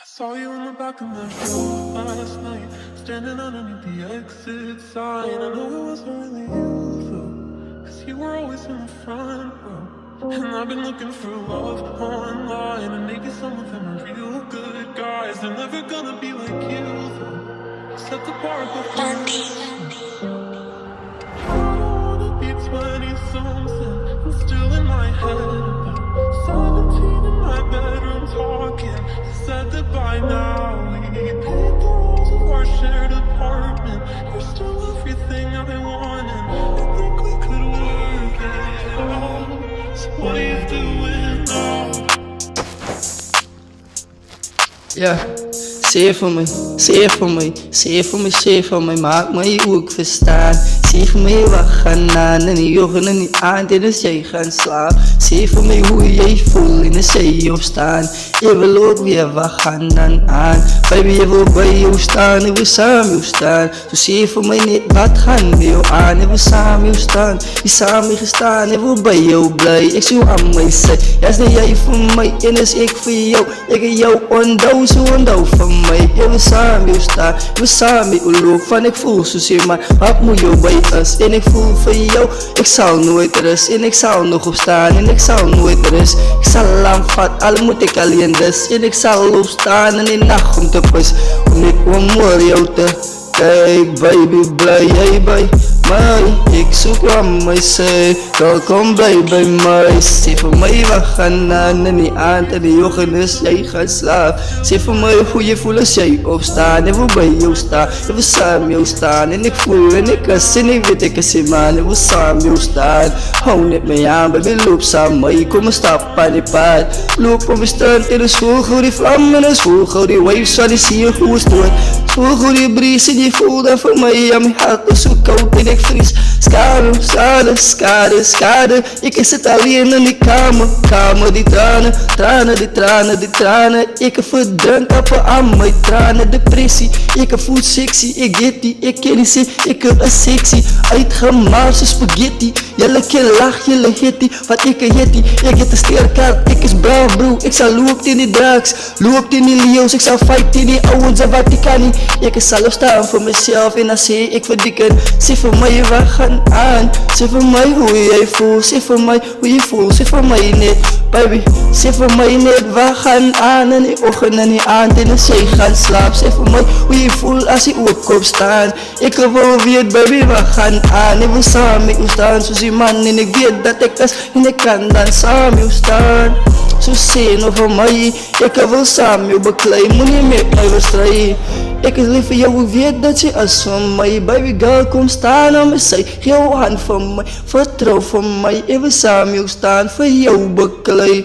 I saw you in the back of my room last night, standing underneath the exit sign. I know it wasn't really you though, cause you were always in the front row. And I've been looking for love online, and maybe some of them are real good guys. They're never gonna be like you though, set apart before you. I don't wanna be 20-something, I'm still in my head about 17 in my bedroom talking. Said that by now we paid the rules of our shared apartment. You're still everything I've been wanting. I think we could work it out. So what are you doing now? Ja, zeer voor mij, zeer voor mij, zeer voor mij, zeer voor mij. Maak mij ook verstaan. Zie voor mij wat gaan aan en die ogen en die aan en als jij gaat slapen. Zie voor mij hoe jij voelt en als jij opstaan. Je wil ook weer wat gaan dan aan. Baby, je wil bij jou staan en we samen jou staan. Zo zie voor mij niet wat gaan bij jou aan en we samen jou staan. Je samen gestaan en we bij jou blij. Ik zie aan mij zij, ja is niet jij voor mij en is ik voor jou. Ik en jou ondouw, zo ondouw van mij. Ja we samen jou staan, we samen jou loop. Van ik voel zo zie maar, wat moet jou bij us? En ik voel voor jou, ik zal nooit rust. En ik zal nog opstaan en ik zal nooit rust. Ik zal lang vat, al moet ik alleen dus. En ik zal opstaan in de nacht om te pas. Om ik om jou te kijk, baby, blij jij bij mij. Ik zoek aan mij, zij, welkom blij bij mij. Zie voor mij wat gaan aan en die aan en die ogen is jij gaat slapen. Zie voor mij hoe je voelt als jij opstaat en we bij jou staan. En we samen jou staan en ik voel en ik kas en ik weet ik is in man en we samen jou staan. Hou niet mee aan, baby, loop samen mee, kom en stap aan die paard. Loop op de strand in de school, gauw die vlam in de school, gauw die waves van die zie je hoe het stoort. Voel gauw die bries en die voelt dat voor mij, aan mijn hart is zo koud en ik vries. Schade, schade, schade, schade. Ik zit alleen in die kamer, die tranen, tranen, die tranen, die tranen. Ik verdrink op aan mijn tranen, depressie. Ik voel sexy, ik get die, ik ken die zin, ik heb een sexy. Uitgemaakt zoals spaghetti, jelle keer lach, jelle hitty. Wat ik een hitty, ik get een sterkaart, ik is braaf bro. Ik zal loopt in die drugs, loopt in die leeuws. Ik zal fight in die ouwens en wat ik kan niet. Ik zal opstaan voor mezelf en dan zie ik verdikken. Zie voor mij wat gaan aan, zie voor mij hoe jij voelt. Zie voor mij hoe je voelt, zie voor mij niet. Baby, zie voor mij niet wat gaan aan. En die ogen en die aan en als jij gaat slapen. Zie voor mij hoe je voelt als je ook opstaan. Ik wil weer baby wat gaan aan. En we samen met jou staan, zo zie man. En ik weet dat ik is en ik kan dan samen jou staan. Zo zien over mij, ik wil samen jou bekleiden. Moet je met mij bestrijden. Ik is lief voor jou, ik weet dat je is van mij. Baby girl, kom staan aan mijn zij. Geef jou hand van mij, vertrouw van mij. En we samen jou staan, voor jou bekleid.